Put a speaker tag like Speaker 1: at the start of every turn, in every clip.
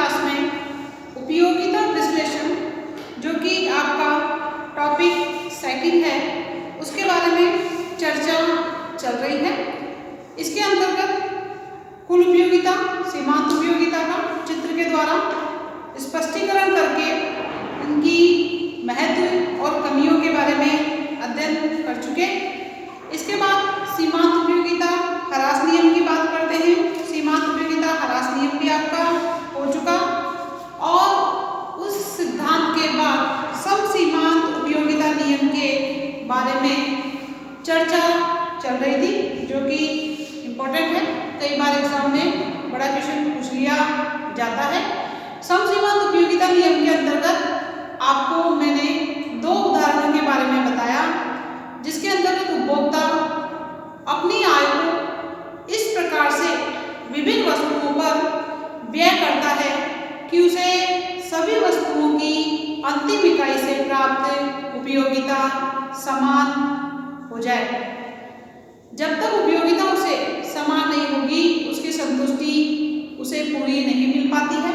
Speaker 1: Class में उपयोगिता विश्लेषण, जो कि आपका टॉपिक सेकंड है, उसके बारे में चर्चा चल रही है। इसके अंतर्गत कुल उपयोगिता, सीमांत उपयोगिता का चित्र के द्वारा स्पष्टीकरण करके उनकी महत्व और कमियों के बारे में अध्ययन कर चुके। इसके बाद सीमांत उपयोगिता ह्रास नियम की बात करते हैं। सीमांत उपयोगिता ह्रास नियम भी आपका हो चुका और उस सिद्धांत के बाद समसीमांत उपयोगिता नियम के बारे में चर्चा चल रही थी, जो कि इम्पोर्टेंट है। कई बार एग्जाम में बड़ा क्वेश्चन पूछ लिया जाता है। समसीमांत उपयोगिता नियम के अंतर्गत आपको मैंने दो उदाहरणों के बारे में बताया, जिसके अंतर्गत उपभोक्ता अपनी आय को इस प्रकार से विभिन्न वस्तुओं पर व्यय करता है कि उसे सभी वस्तुओं की अंतिम इकाई से प्राप्त उपयोगिता समान हो जाए। जब तक उपयोगिता उसे समान नहीं होगी, उसकी संतुष्टि उसे पूरी नहीं मिल पाती है।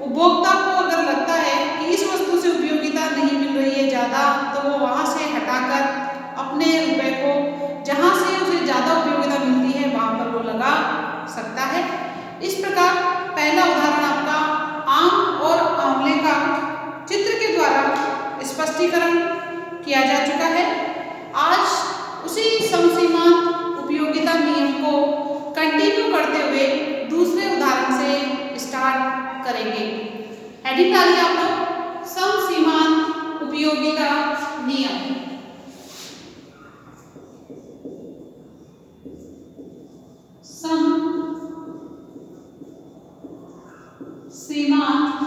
Speaker 1: उपभोक्ता को अगर लगता है कि इस वस्तु से उपयोगिता नहीं मिल रही है ज़्यादा, तो वो वहाँ से हटाकर अपने रुपए को जहाँ से उसे ज़्यादा उपयोगिता मिलती है वहाँ पर वो लगा सकता है। इस प्रकार पहला उदाहरण आपका आम और आंवले का चित्र के द्वारा स्पष्टीकरण किया जा चुका है। आज उसी समसीमांत उपयोगिता नियम को कंटिन्यू करते हुए दूसरे उदाहरण से स्टार्ट करेंगे। हेडिंग डालिए आप लोग, समसीमांत उपयोगिता नियम। सीमांत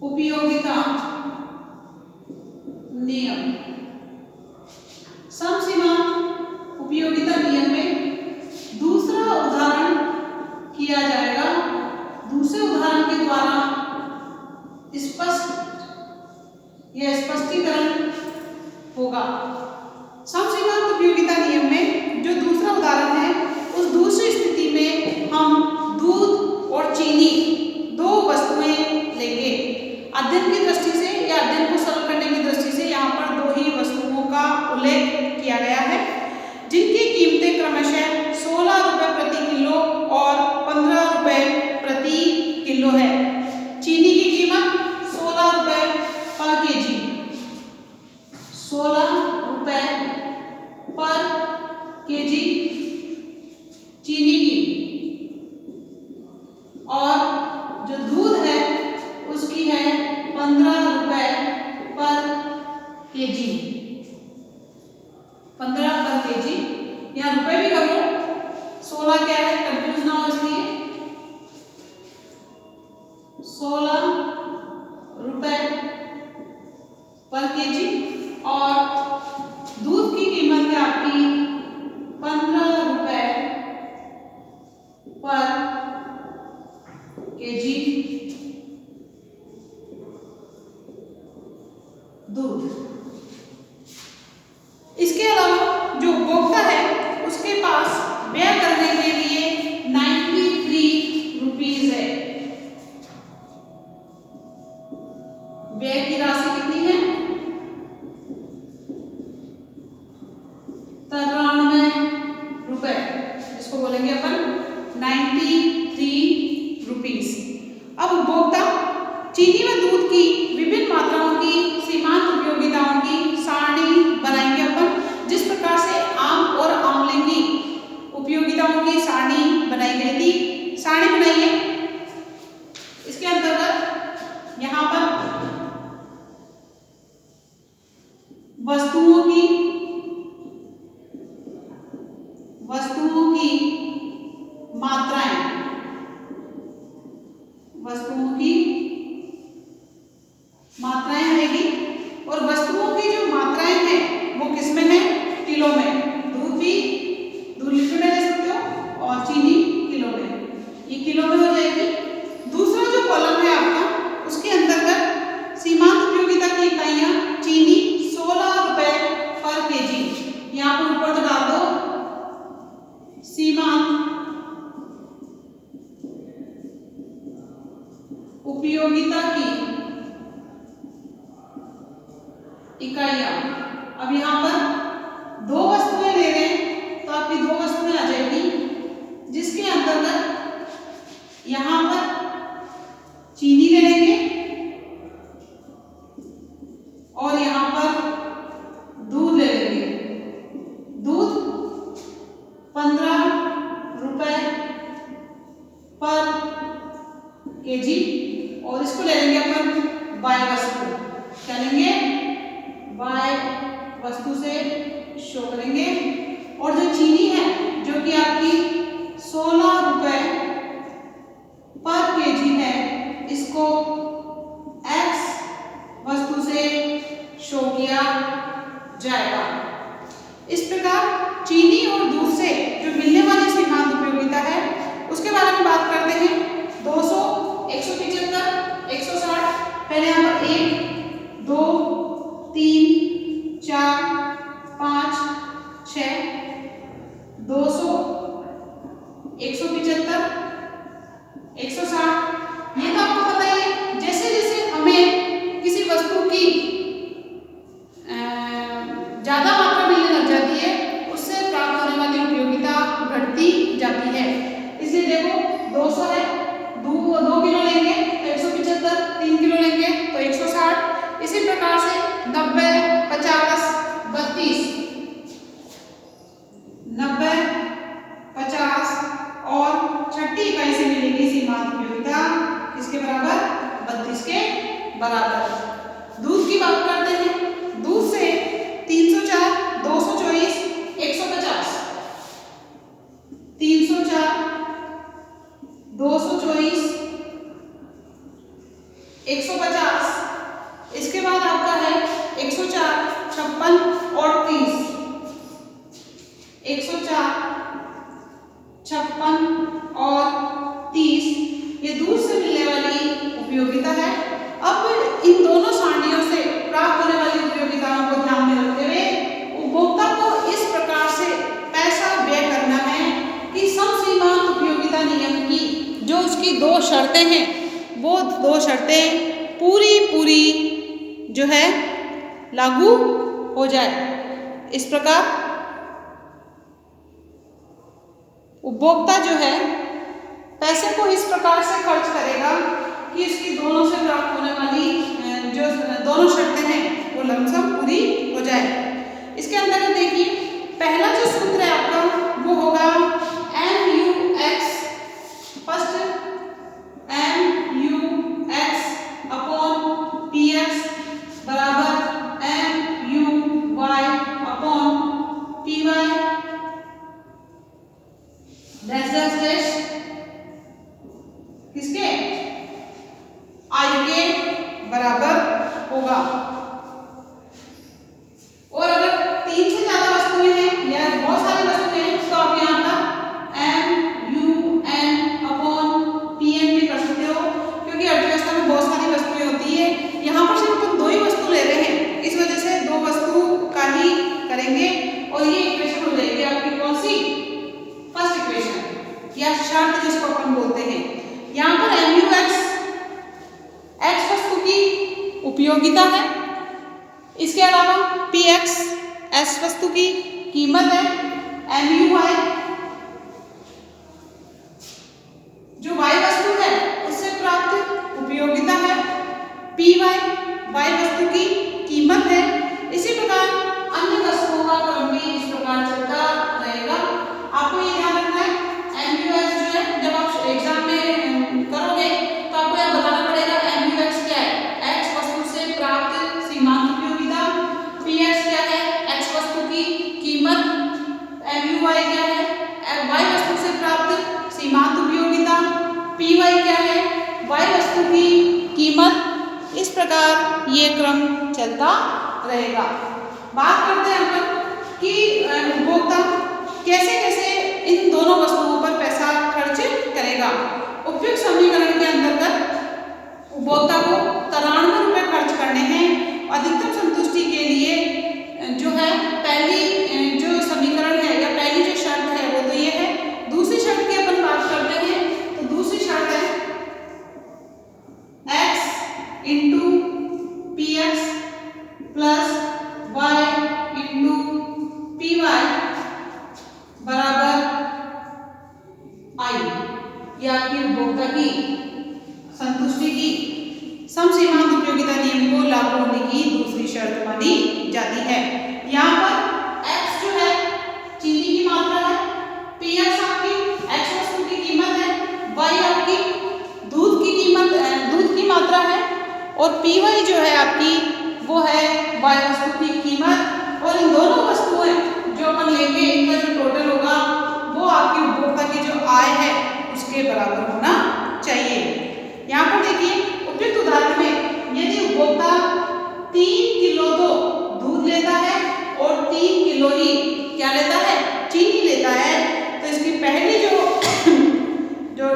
Speaker 1: उपयोगिता नियम। समसीमांत उपयोगिता नियम में दूसरा उदाहरण किया जाएगा। दूसरे उदाहरण के द्वारा स्पष्टीकरण होगा। समसीमांत उपयोगिता नियम में जो दूसरा उदाहरण है, उस दूसरी स्थिति में हम दूध और चीनी दो वस्तुएं लेंगे। अध्ययन की दृष्टि से या अध्ययन को सरल करने की दृष्टि से यहाँ पर दो ही वस्तुओं का उल्लेख किया गया है, जिनकी कीमतें क्रमशः 16 रुपये प्रति किलो और 15 रुपये प्रति किलो है। चीनी की कीमत 16 रुपये पर केजी, 16 रुपये पर केजी चीनी की, और जो दूध है उसकी है 15 रुपये पर केजी। 15 पर केजी, यहाँ रुपए भी करो, 16 क्या है, कंफ्यूज ना हो इसलिए 16 रुपये पर केजी, और दूध की कीमत है आपकी 15 रुपये पर केजी दूध। इसके अलावा जो उपभोक्ता है उसके पास व्यय करने के लिए 93 रुपीज है। व्यय की राशि कितनी है? 93 रुपए, इसको बोलेंगे अपन 93 रुपीज। अब उपभोक्ता चीनी व दूध की विभिन्न मात्राओं की सीमांत उपयोगिताओं की सारणी बनाएंगे अपन, जिस प्रकार से आम और आंवले की उपयोगिताओं की सारणी बनाई गई थी। सारणी बनाइए। इसके अंतर्गत यहाँ पर वस्तुओं की मात्राएं, वस्तुओं की मात्राएं रहेगी, और वस्तुओं की जो मात्राएं हैं वो किस में है? किलो में। दूध लीटर में ले सकते हो और चीनी किलो में, ये किलो में हो जाएगी। दूसरा जो कॉलम है आपका, उसके अंतर्गत सीमांत उपयोगिता की इकाइयां चीनी 16 रुपये पर केजी, यहाँ पर ऊपर तो डाल दो उपयोगिता की इकाइयां। अब यहाँ पर दो वस्तुएं ले रहे हैं तो आपकी दो वस्तुएं आ जाएगी, जिसके अंतर्गत यहाँ पर चीनी ले लेंगे और यहाँ पर दूध ले लेंगे। दूध 15 रुपए पर केजी, और इसको ले लेंगे अपन बाय वस्तु। क्या लेंगे? बाय वस्तु से शो करेंगे। और जो चीनी है जो कि आपकी 16 रुपए पर केजी है, इसको एक्स वस्तु से शो किया जाएगा। इस प्रकार चीनी और दूध से जो मिलने वाली सीमांत उपयोगिता है उसके बारे में बात करते हैं। 200, 175, 160। पहले यहाँ पर 1, 2, 3, 4, 5, 6, 200, 175, 160। ये तो आपको पता ही है। जैसे जैसे हमें किसी वस्तु की ज्यादा मात्रा मिलने लग जाती है, उससे प्राप्त होने वाली उपयोगिता घटती जाती है। इसलिए देखो 200 है, 2 किलो लेंगे तो 175, 3 किलो लेंगे तो 160। इसी प्रकार से 90, 50, 32, 90, 50 और छठी इकाई से मिलेगी सीमांत उपयोगिता इसके बराबर 32 के बराबर। दूध की बात करते हैं। दूध से 304, 224, 150, 304, 224, 150। इसके बाद आपका है 104, 56 और 30। 104, 56 और 30 ये दूध से मिलने वाली उपयोगिता है। अब इन दोनों सारणियों से प्राप्त होने वाली उपयोगिताओं को ध्यान में रखते हुए उपभोक्ता को इस प्रकार से पैसा व्यय करना है कि समसीमांत उपयोगिता नियम की जो उसकी दो शर्तें हैं, वो दो शर्तें पूरी जो है लागू हो जाए। इस प्रकार उपभोक्ता जो है पैसे को इस प्रकार से खर्च करेगा कि इसकी दोनों से प्राप्त होने वाली जो दोनों शर्तें हैं वो लमसम पूरी हो जाए। इसके अंदर देखिए, पहला जो सूत्र है आपका वो होगा MUX। First MUX upon PX बराबर MUY upon PY dash dash dash किसके? I के बराबर होगा। और अगर 3 से ज्यादा वस्तुएं हैं या बहुत सारी वस्तुएं हैं तो आप यहाँ पर MUN अपॉन PN भी कर सकते हो, क्योंकि अर्थव्यवस्था में बहुत सारी वस्तुएं होती है। यहाँ पर सिर्फ हम 2 ही वस्तु ले रहे हैं, इस वजह से 2 वस्तु का ही करेंगे और ये इक्वेशन हो जाएगी आपकी कौन सी? फर्स्ट इक्वेशन या शर्त जिसको अपन बोलते हैं। यहाँ पर MUX X वस्तु की उपयोगिता है, इसके अलावा PX S वस्तु की कीमत है, MUY जो Y वस्तु है उससे प्राप्त उपयोगिता है, PY Y वस्तु की कीमत है। इसी प्रकार अन्य वस्तुओं का क्रम भी इस प्रकार चलता रहेगा। आपको ये ध्यान रखना है MUX जो है जब आप एग्जाम में करोगे तो आपको यह बताना पड़ेगा MUX क्या है? X वस्तु से प्राप्त सीमांत उपयोगिता। PX क्या है? X वस्तु की कीमत। MUY क्या है? Y वस्तु से प्राप्त सीमांत उपयोगिता। PY क्या है? Y वस्तु की कीमत। इस प्रकार ये क्रम चलता रहेगा। बात करते हैं अपन कि उपभोक्ता कैसे कैसे इन दोनों वस्तुओं पर पैसा खर्च करेगा। उपयुक्त समीकरण के अंतर्गत उपभोक्ता को 93 रुपए खर्च करने हैं। अधिकतम संतुष्टि के लिए जो है पहली जो समीकरण है या पहली जो शर्त है वो तो ये है। दूसरी शर्त की अपन बात करते हैं तो दूसरी शर्त है into P X plus Y into P Y बराबर आई। ये आपकी उपभोक्ता की संतुष्टि की समसीमांत उपयोगिता नियम को लागू होने की दूसरी शर्त मानी जाती है। यहाँ पर x जो है चीनी की मात्रा है, px आपकी x वस्तु की कीमत है, y आपकी दूध की मात्रा है और py जो है आपकी वो है y वस्तु की कीमत। और इन दोनों वस्तुएं जो अपन लेंगे इनका जो टोटल होगा वो आपकी उपभोक्ता की जो आय है उसके बराबर होना चाहिए। यहाँ पर देखिए उपयुक्त उदाहरण में यदि उपभोक्ता 3 किलो तो दूध लेता है और 3 किलो ही क्या लेता है, चीनी लेता है, तो इसकी पहली जो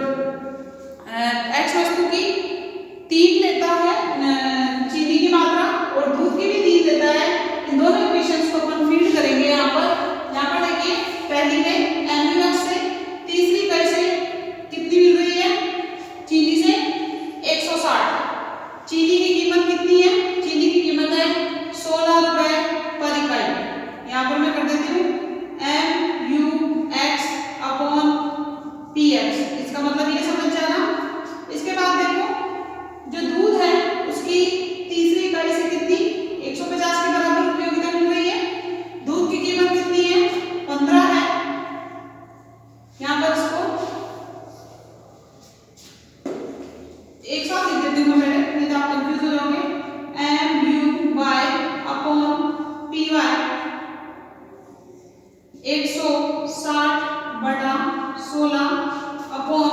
Speaker 1: एक्स वस्तु की 3 लेता है चीनी की मात्रा और दूध की भी 3 लेता है। इन दोनों इक्वेशंस को अपन फीड करेंगे यहाँ पर देखिए पहली में MUX से, तीसरी कैसे कितनी मिल रही है, चीनी से 160। चीनी की कीमत कितनी है, चीनी की कीमत है 16 रुपए पर इकाई। यहाँ पर मैं कर देती हूँ MUX अपॉन PX, इसका मतलब ये समझ जाना। इसके बाद देखो जो दूध है उसकी तीसरी इकाई से कितनी 150 के बराबर उपयोगिता मिल रही है। दूध की कीमत कितनी है 15 है। यहाँ पर इसको एक साथ लिख देती हूँ मैं, नहीं तो आप कंफ्यूज हो जाओगे। MUY अपॉन PY 160 बटा 16 अपॉन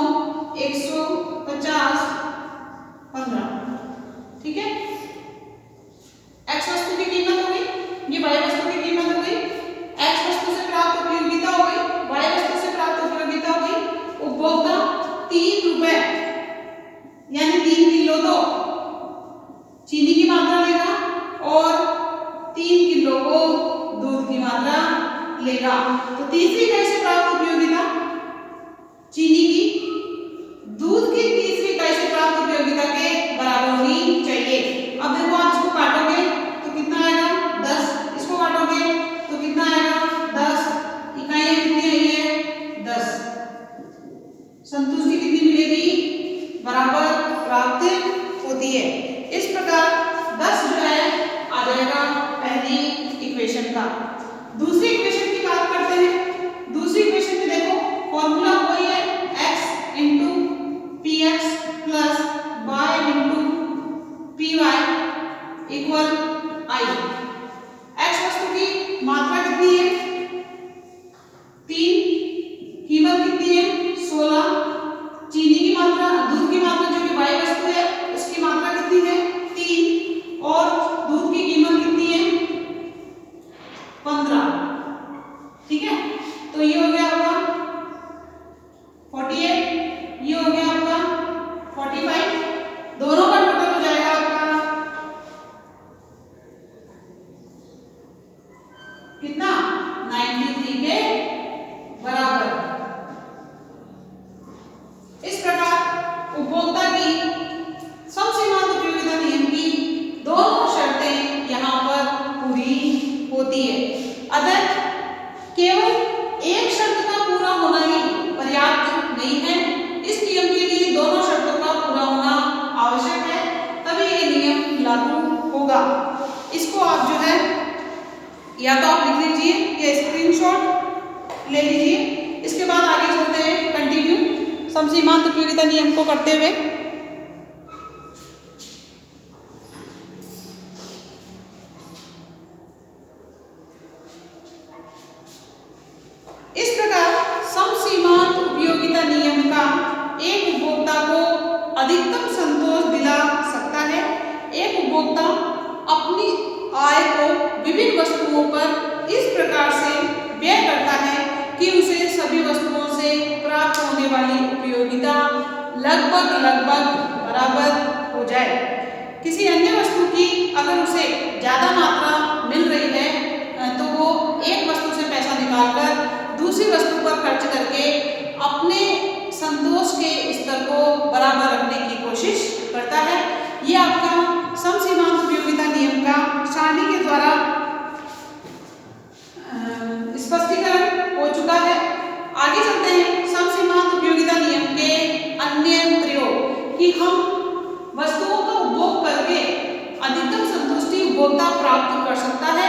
Speaker 1: 150 15। ठीक है, एक्स वस्तु की कीमत हो गई, ये वाई वस्तु की कीमत हो गई, एक्स वस्तु से प्राप्त उपयोगिता हो गई, वाई वस्तु से प्राप्त उपयोगिता हो गई। उपभोक्ता 3 रुपए यानी 3 किलो तो चीनी की मात्रा लेगा और 3 किलो को दूध की मात्रा लेगा। तो तीसरी कैसे प्राप्त उपयोगिता चीनी की दूध की तीसरी इकाई से प्राप्त उपयोगिता के बराबर होनी चाहिए। अब देखो आप इसको काटोगे तो कितना आएगा 10, इसको काटोगे तो कितना आएगा 10, इकाइयां कितनी आई है 10। संतुष्टि कितनी मिलेगी, बराबर प्राप्त होती है। इस प्रकार 10 जो है आ जाएगा पहली इक्वेशन का। दूसरी इक्वेशन की बात करते हैं। दूसरी इक्वेशन में देखो फॉर्मूला वही है x into P X plus Y into P Y equal I. X वस्तु की मात्रा कितनी है 3, कीमत कितनी है 16, चीनी की मात्रा दूध की मात्रा जो कि वाई वस्तु है उसकी मात्रा कितनी है 3 और दूध की कीमत कितनी है 15। ठीक है, तो ये हो गया आपका 48, ये हो गया आपका 45, दोनों का टोटल हो जाएगा आपका कितना 93 के बराबर। इस प्रकार उपभोक्ता की समसीमांत उपयोगिता नियम की दोनों शर्तें यहाँ पर पूरी होती है। अतः केवल एक शर्त का पूरा होना ही पर्याप्त नहीं है, इस नियम के लिए दोनों शर्तों का पूरा होना आवश्यक है, तभी ये नियम लागू होगा। इसको आप जो है या तो आप लिख लीजिए या स्क्रीनशॉट ले लीजिए। इसके बाद आगे चलते हैं कंटिन्यू समसीमांत उपयोगिता नियम को करते हुए। इस प्रकार समसीमांत उपयोगिता नियम का एक उपभोक्ता को अधिकतम संतोष दिला सकता है। एक उपभोक्ता अपनी आय को विभिन्न वस्तुओं पर इस प्रकार से व्यय करता है कि उसे सभी वस्तुओं से प्राप्त होने वाली उपयोगिता लगभग बराबर हो जाए। किसी अन्य वस्तु की अगर उसे ज्यादा मात्रा मिल रही है तो वो एक वस्तु से पैसा निकालकर दूसरी वस्तु पर खर्च करके अपने संतोष के स्तर को बराबर रखने की कोशिश करता है। ये आपका हम वस्तुओं का उपभोग करके अधिकतम संतुष्टि उपभोक्ता प्राप्त कर सकता है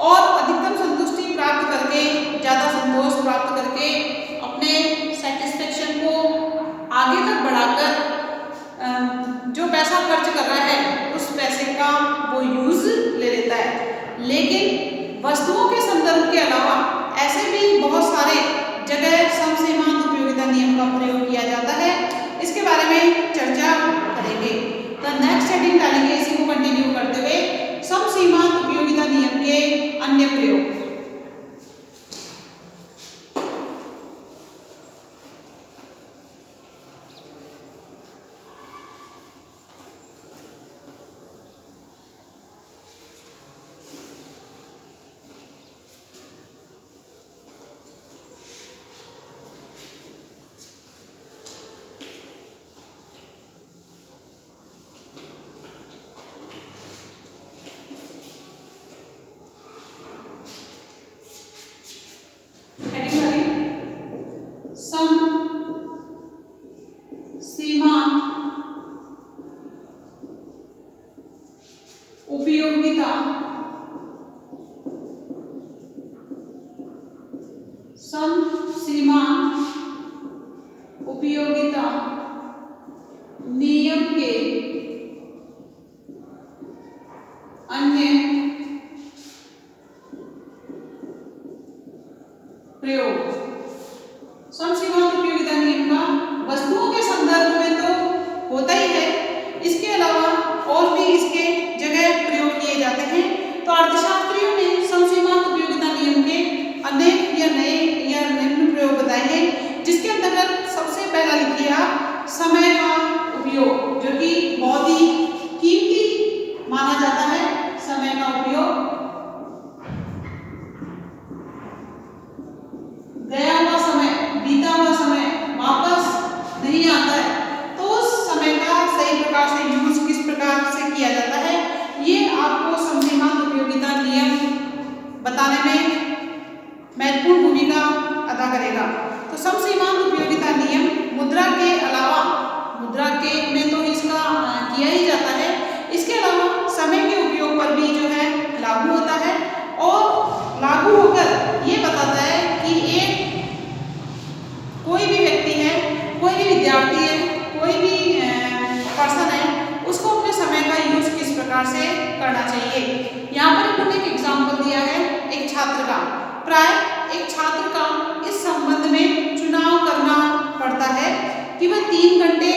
Speaker 1: और अधिकतम संतुष्टि प्राप्त करके, ज़्यादा संतोष प्राप्त करके अपने सेटिस्फेक्शन को आगे तक बढ़ाकर जो पैसा खर्च कर रहा है उस पैसे का वो यूज ले लेता है। लेकिन वस्तुओं के संदर्भ के अलावा ऐसे भी बहुत सारे जगह समसीमांत उपयोगिता नियम का प्रयोग किया जाता है। इसके बारे में चर्चा करेंगे। तो नेक्स्ट हेडिंग डालेंगे, इसी को कंटिन्यू करते हुए समसीमांत उपयोगिता नियम के अन्य प्रयोग। उपयोगिता समसीमांत उपयोगिता नियम के अन्य प्रयोग। समसीमांत उपयोगिता नियम का वस्तुओं के संदर्भ में तो होता ही है, इसके अलावा और भी इसके जगह प्रयोग किए जाते हैं। तो अर्थशास्त्रियों ने समसीमांत उपयोगिता नियम के अनेक या नए या निम्न प्रयोग बताए हैं, जिसके अंतर्गत सबसे पहला लिखिए आप समय का उपयोग, जो कि बहुत ही कीमती माना जाता है। समय का उपयोग, गया हुआ समय, बीता हुआ समय वापस नहीं आता है, तो उस समय का सही प्रकार से यूज किस प्रकार से किया जाता है, ये आपको समसीमांत उपयोगिता नियम बताने में महत्वपूर्ण भूमिका अदा करेगा। तो समसीमांत उपयोगिता नियम मुद्रा के अलावा, मुद्रा के में तो इसका किया ही जाता है, इसके अलावा समय के उपयोग पर भी जो है लागू होता है और लागू होकर ये बताता है कि एक कोई भी व्यक्ति है, कोई भी विद्यार्थी है, कोई भी पर्सन है, उसको अपने समय का यूज किस प्रकार से करना चाहिए। यहाँ पर इन्होंने एक एग्जाम्पल दिया है एक छात्र का। प्राय एक छात्र का इस संबंध में चुनाव करना पड़ता है कि वह 3 घंटे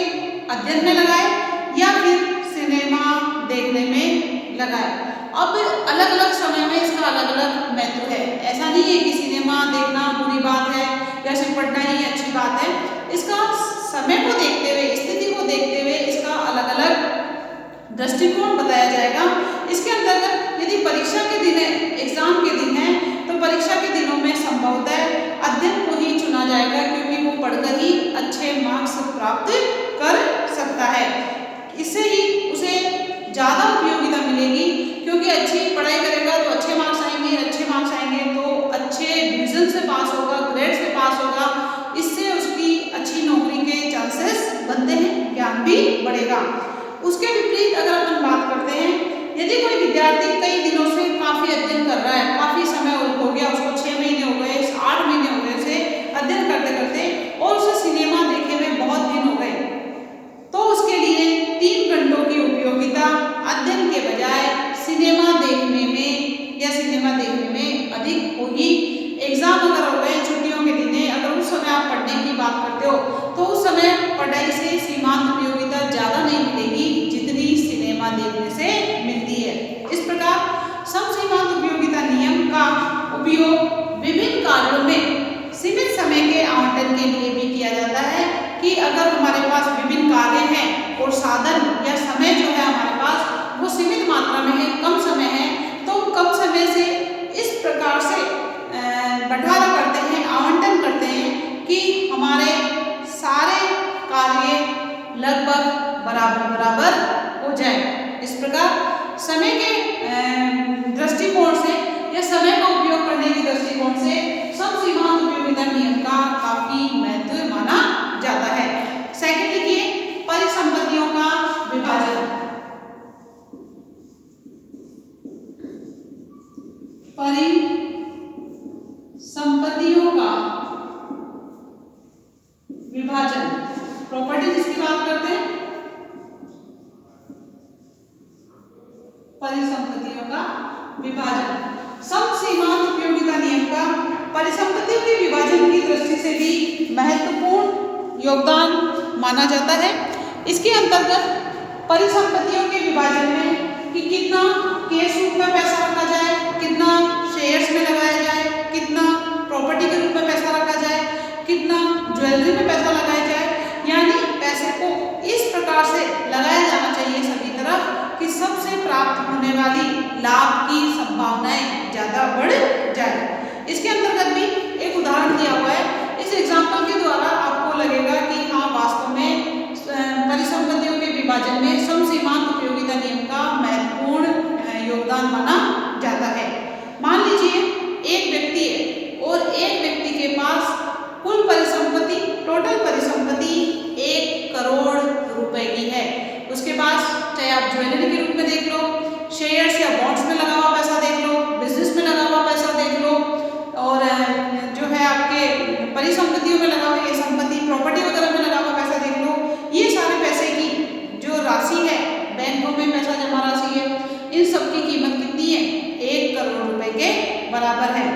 Speaker 1: अध्ययन में लगाए या फिर सिनेमा देखने में लगाए। अब अलग अलग समय में इसका अलग अलग महत्व है। ऐसा नहीं है कि सिनेमा देखना बुरी बात है या सिर्फ पढ़ना ही अच्छी बात है। इसका समय को देखते हुए, स्थिति को देखते हुए इसका अलग अलग दृष्टिकोण बताया जाएगा। इसके अंतर्गत यदि परीक्षा के दिन है, एग्जाम के दिन है, तो परीक्षा के दिनों में संभवतः अध्ययन को ही चुना जाएगा, क्योंकि वो पढ़कर ही अच्छे मार्क्स प्राप्त कर सकता है। इससे ही उसे ज़्यादा उपयोगिता मिलेगी, क्योंकि अच्छी पढ़ाई करेगा तो अच्छे मार्क्स आएंगे, अच्छे मार्क्स आएंगे तो अच्छे डिवीजन से पास होगा, ग्रेड से पास होगा। इससे उसकी अच्छी नौकरी के चांसेस बनते हैं, ज्ञान भी बढ़ेगा। उसके विपरीत अगर अपन बात करते हैं, यदि कोई विद्यार्थी कई दिनों से काफ़ी अध्ययन कर रहा है, काफ़ी समय हो गया, उसको 6 महीने हो गए, 8 महीने हो गए उसे अध्ययन करते करते, और उसे सिनेमा देखे हुए बहुत दिन हो गए, तो उसके लिए 3 घंटों की उपयोगिता अध्ययन के बजाय सिनेमा देखने में या सिनेमा देखने में अधिक होगी। एग्जाम अगर हो गए, छुट्टियों के दिन है, अगर उस समय आप पढ़ने की बात करते हो तो उस समय पढ़ाई से सीमांत उपयोगिता ज़्यादा नहीं मिलेगी जितनी सिनेमा देखने से मिलती है। इस प्रकार समसीमांत उपयोगिता नियम का उपयोग विभिन्न कार्यों में सीमित समय के आवंटन के लिए भी किया जाता है, कि अगर हमारे पास विभिन्न कार्य हैं और साधन या समय जो है हमारे पास वो सीमित मात्रा में है, कम समय है, तो कम समय से इस प्रकार से बंटवारा करते हैं, आवंटन करते हैं कि हमारे सारे कार्य लगभग बराबर बराबर हो जाए। इस प्रकार समय के दृष्टिकोण से या समय का उपयोग करने के दृष्टिकोण से समसीमांत उपयोगिता नियम का काफी महत्व माना जाता है। सेकंड लिखिए, परिसंपत्तियों परिसंपत्तियों का विभाजन। समसीमांत उपयोगिता नियम का परिसंपत्तियों के विभाजन की दृष्टि से भी महत्वपूर्ण योगदान माना जाता है। इसके अंतर्गत परिसंपत्तियों के विभाजन में कि कितना कैश रूप में पैसा रखा जाए, कितना शेयर्स में लगाया जाए, कितना प्रॉपर्टी के रूप में पैसा रखा जाए, कितना ज्वेलरी में पैसा लगाया जाए, यानी पैसे को इस प्रकार से लगाया जाना चाहिए सभी तरफ कि सबसे प्राप्त होने वाली लाभ की संभावनाएं ज़्यादा बढ़ जाए। इसके अंतर्गत भी एक उदाहरण दिया हुआ है। इस एग्जाम्पल के द्वारा आपको लगेगा कि हाँ वास्तव में परिसंपत्तियों के विभाजन में समसीमांत उपयोगिता नियम का महत्वपूर्ण योगदान माना जाता है। मान लीजिए एक व्यक्ति है और एक व्यक्ति के पास कुल परिसंपत्ति, टोटल परिसंपत्ति 1 करोड़ रुपए की है। उसके पास चाहे आप ज्वेलरी के रूप में देख लो, शेयर्स या बॉन्ड्स में लगा हुआ पैसा देख लो, बिजनेस में लगा हुआ पैसा देख लो, और जो है आपके परिसंपत्तियों में लगा हुआ, ये संपत्ति प्रॉपर्टी वगैरह में लगा हुआ पैसा देख लो। ये सारे पैसे की जो राशि है, बैंकों में पैसा जमा राशि है, इन सब की कीमत कितनी है? 1 करोड़ रुपए के बराबर है।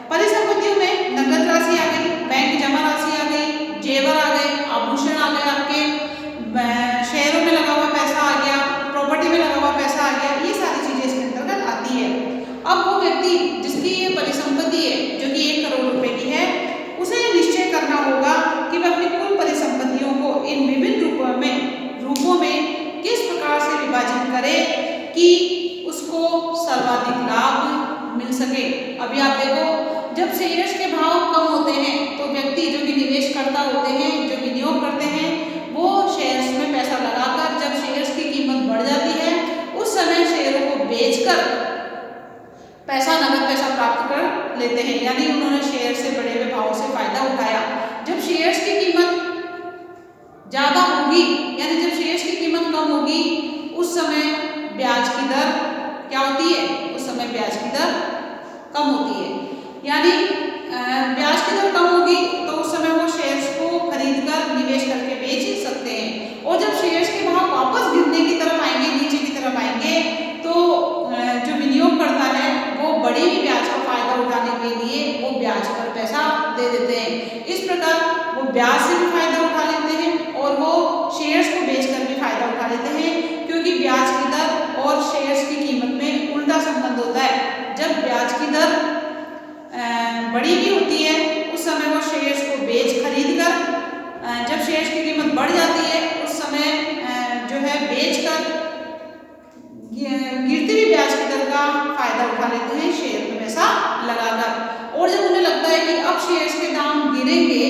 Speaker 1: परिसंपत्तियों में नकद राशि आ गई, बैंक जमा राशि आ गई, जेवर आ गए, आभूषण आ गए, आपके शेयरों में लगा हुआ पैसा आ गया, प्रॉपर्टी में लगा हुआ पैसा आ गया, ये सारी चीजें इसके अंतर्गत आती है। अब वो व्यक्ति जिसकी ये परिसंपत्ति है जो कि 1 करोड़ रुपए की है, उसे निश्चय करना होगा कि वह अपनी कुल परिसंपत्तियों को इन विभिन्न रूपों में किस प्रकार से विभाजित करे कि उसको सर्वाधिक लाभ मिल सके। अभी आप देखो, जब शेयर्स के भाव कम होते हैं तो व्यक्ति जो कि निवेशकर्ता होते हैं, जो विनियोग करते हैं, वो शेयर्स में पैसा लगाकर जब शेयर्स की कीमत बढ़ जाती है उस समय शेयरों को बेचकर पैसा, नगद पैसा प्राप्त कर लेते हैं, यानी उन्होंने शेयर से बढ़े हुए भावों से फायदा उठाया। जब शेयर्स की कीमत ज्यादा होगी, यानी जब शेयर्स की कीमत कम होगी, उस समय ब्याज की दर क्या होती है? उस समय ब्याज की दर कम होती है, यानी ब्याज की दर कम होगी तो उस समय वो शेयर्स को खरीद कर निवेश करके बेच सकते हैं। और जब शेयर्स के भाव वापस गिरने की तरफ आएंगे, नीचे की तरफ आएंगे, तो जो विनियोग करता है वो बड़ी हुई ब्याज का फायदा उठाने के लिए वो ब्याज पर पैसा दे देते हैं। इस प्रकार वो ब्याज से भी फायदा उठा लेते हैं और वो शेयर्स को बेचकर भी फायदा उठा लेते हैं, क्योंकि ब्याज की दर और शेयर्स की कीमत में उल्टा संबंध होता है। जब ब्याज की दर बड़ी भी होती है उस समय वो शेयर्स को बेच खरीद कर, जब शेयर्स की कीमत बढ़ जाती है उस समय जो है बेचकर गिरती हुई ब्याज की दर का फायदा उठा लेते हैं शेयर में पैसा लगाकर। और जब उन्हें लगता है कि अब शेयर्स के दाम गिरेंगे,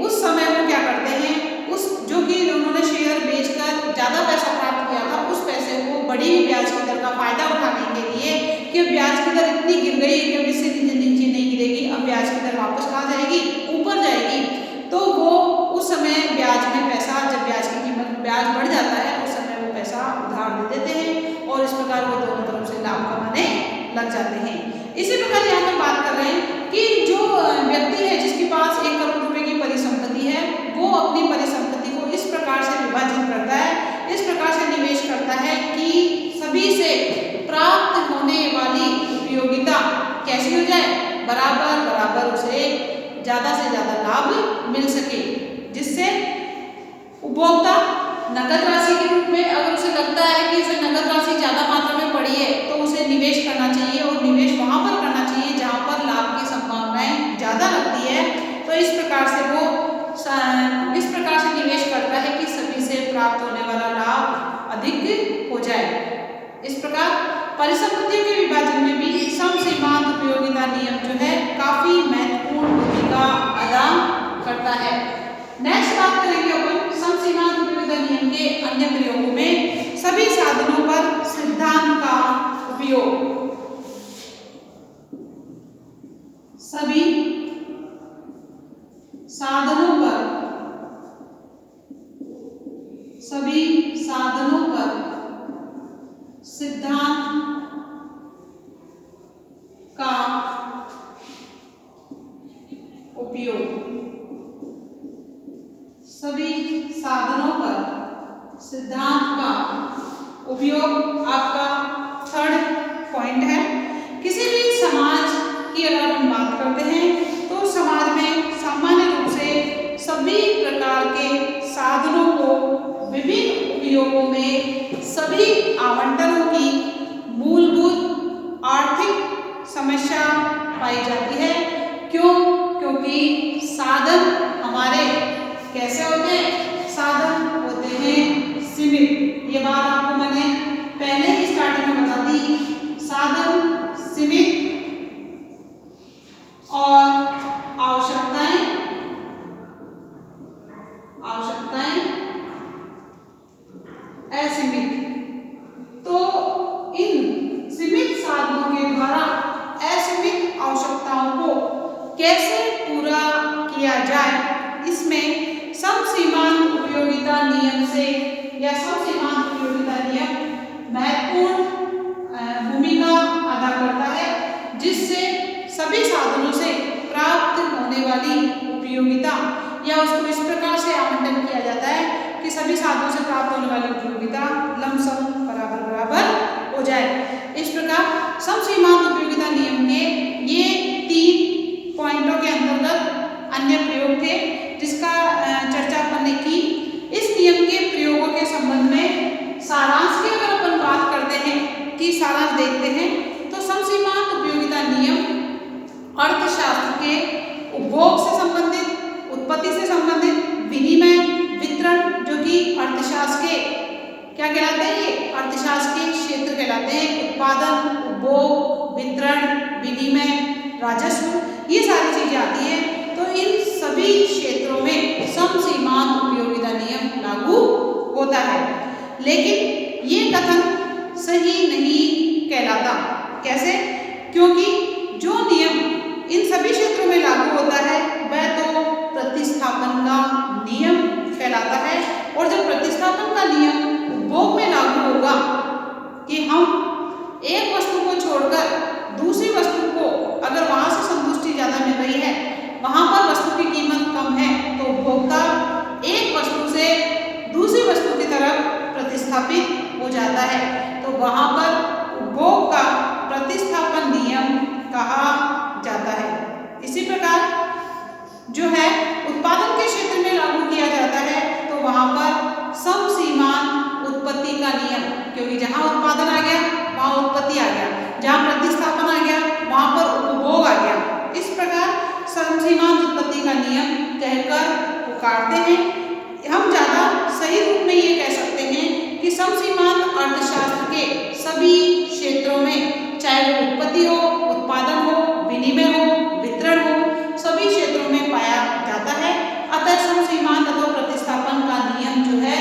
Speaker 1: उस समय वो क्या करते हैं, उस जो कि उन्होंने शेयर बेचकर ज्यादा पैसा प्राप्त किया था उस पैसे को बड़ी हुई ब्याज की दर का फायदा उठाने के लिए कि ब्याज की दर इतनी गिर गई कि अब इससे नीचे नहीं गिरेगी, अब ब्याज की दर वापस कहाँ जाएगी? ऊपर जाएगी। तो वो उस समय ब्याज में पैसा, जब ब्याज की कीमत ब्याज बढ़ जाता है उस समय वो पैसा उधार दे देते हैं और इस प्रकार वो दोनों तरफ से लाभ कमाने लग जाते हैं। इसी प्रकार यहाँ पर बात कर रहे हैं कि जो व्यक्ति है जिसके पास 1 करोड़ रुपए की परिसंपत्ति है, वो अपनी परिसंपत्ति को इस प्रकार से विभाजित करता है, इस प्रकार से निवेश करता है कि सभी से प्राप्त होने वाली उपयोगिता कैसी हो जाए? बराबर बराबर उसे ज्यादा से ज्यादा लाभ मिल सके, जिससे उपभोक्ता नगद राशि के रूप में, अगर उसे लगता है कि उसे नगद राशि ज्यादा मात्रा में पड़ी है तो उसे निवेश करना चाहिए और निवेश वहां पर करना चाहिए जहां पर लाभ की संभावनाएं ज्यादा लगती है। तो इस प्रकार से वो इस प्रकार से निवेश करता है कि सभी से प्राप्त होने वाला लाभ अधिक हो जाए। इस प्रकार परिसंपत्तियों के विभाजन में भी समसीमांत उपयोगिता नियम जो है काफी महत्वपूर्ण भूमिका अदा करता है। नेक्स्ट बात करेंगे अपन समसीमांत उपयोगिता नियम के अन्य प्रयोगों में सभी साधनों पर सिद्धांत का उपयोग। सभी साधनों पर सिद्धांत का उपयोग। सभी साधनों पर सिद्धांत का उपयोग आपका थर्ड पॉइंट है। किसी भी समाज की अगर हम बात करते हैं तो समाज में सामान्य रूप से सभी प्रकार के साधनों को विभिन्न उपयोगों में सभी आवंटनों की मूलभूत आर्थिक समस्या पाई जाती है। क्यों? क्योंकि साधन हमारे कैसे होते हैं? साधन होते हैं सीमित। ये बात आपको मैंने पहले ही स्टार्टिंग में बता दी। साधन सीमित और आवश्यकताएं असीमित। तो इन सीमित साधनों के द्वारा असीमित आवश्यकताओं को कैसे पूरा किया जाए, इसमें समसीमांत उपयोगिता नियम से या समसीमांत उपयोगिता नियम महत्वपूर्ण भूमिका अदा करता है, जिससे सभी साधनों से प्राप्त होने वाली उपयोगिता या उसको इस प्रकार से आवंटन किया जाता है कि सभी साधनों से प्राप्त होने वाली उपयोगिता लमसम बराबर बराबर हो जाए। इस प्रकार समसीमांत उपयोगिता नियम के ये 3 पॉइंटों के अंतर्गत अन्य प्रयोग थे जिसका चर्चा अपन ने की। इस नियम के प्रयोगों के संबंध में सारांश की अगर अपन बात करते हैं कि सारांश देखते हैं तो समसीमांत उपयोगिता नियम अर्थशास्त्र के उपभोग से संबंधित, उत्पत्ति से संबंधित, विनिमय, वितरण, जो कि अर्थशास्त्र के क्या कहलाते हैं? ये अर्थशास्त्र के क्षेत्र कहलाते हैं। उत्पादन, उपभोग, वितरण, विनिमय, राजस्व, ये सारी चीजें आती हैं। तो इन सभी क्षेत्रों में समसीमांत उपयोगिता नियम लागू होता है। लेकिन ये कथन सही नहीं कहलाता। कैसे? क्योंकि जो नियम इन सभी क्षेत्रों में लागू होता है वह तो प्रतिस्थापन का नियम कहलाता है। और जब प्रतिस्थापन का नियम उपभोग में लागू होगा कि हम एक वस्तु को छोड़कर दूसरी वस्तु को अगर वहां से संतुष्टि ज्यादा मिल रही है, वहां पर वस्तु की कीमत कम है, तो उपभोक्ता एक वस्तु से दूसरी वस्तु की तरफ प्रतिस्थापित हो जाता है। तो वहां पर उपभोग का प्रतिस्थापन नियम कहा जाता है। इसी प्रकार जो है उत्पादन के क्षेत्र में लागू किया जाता है तो वहां पर समसीमांत उत्पत्ति का नियम, क्योंकि जहां उत्पादन आ गया वहां उत्पत्ति आ गया, जहां प्रतिस्थापन आ गया वहां पर उपभोग आ गया। इस प्रकार समसीमांत उत्पत्ति का नियम कहकर पुकारते हैं। हम ज्यादा सही रूप में ये कह सकते हैं कि समसीमांत अर्थशास्त्र के सभी क्षेत्रों में, चाहे वो उत्पत्ति हो, उत्पादन हो, विनिमय हो, वितरण हो, सभी क्षेत्रों में पाया जाता है। अतः समसीमांत अथवा प्रतिस्थापन का नियम जो है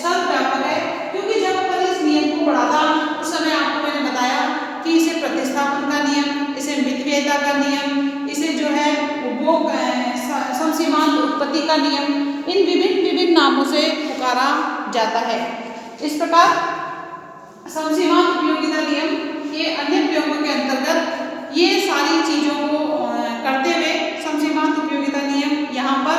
Speaker 1: सर्वव्यापक है। क्योंकि जब अपन इस नियम को पढ़ा था उस समय आपको मैंने बताया कि इसे प्रतिस्थापन का नियम, इसे मितव्ययिता का नियम, इसे जो है उपभोग समसीमांत उत्पत्ति का नियम, इन विभिन्न नामों से पुकारा जाता है। इस प्रकार समसीमांत उपयोगिता नियम के अन्य प्रयोगों के अंतर्गत ये सारी चीजों को करते हुए समसीमांत उपयोगिता नियम यहाँ पर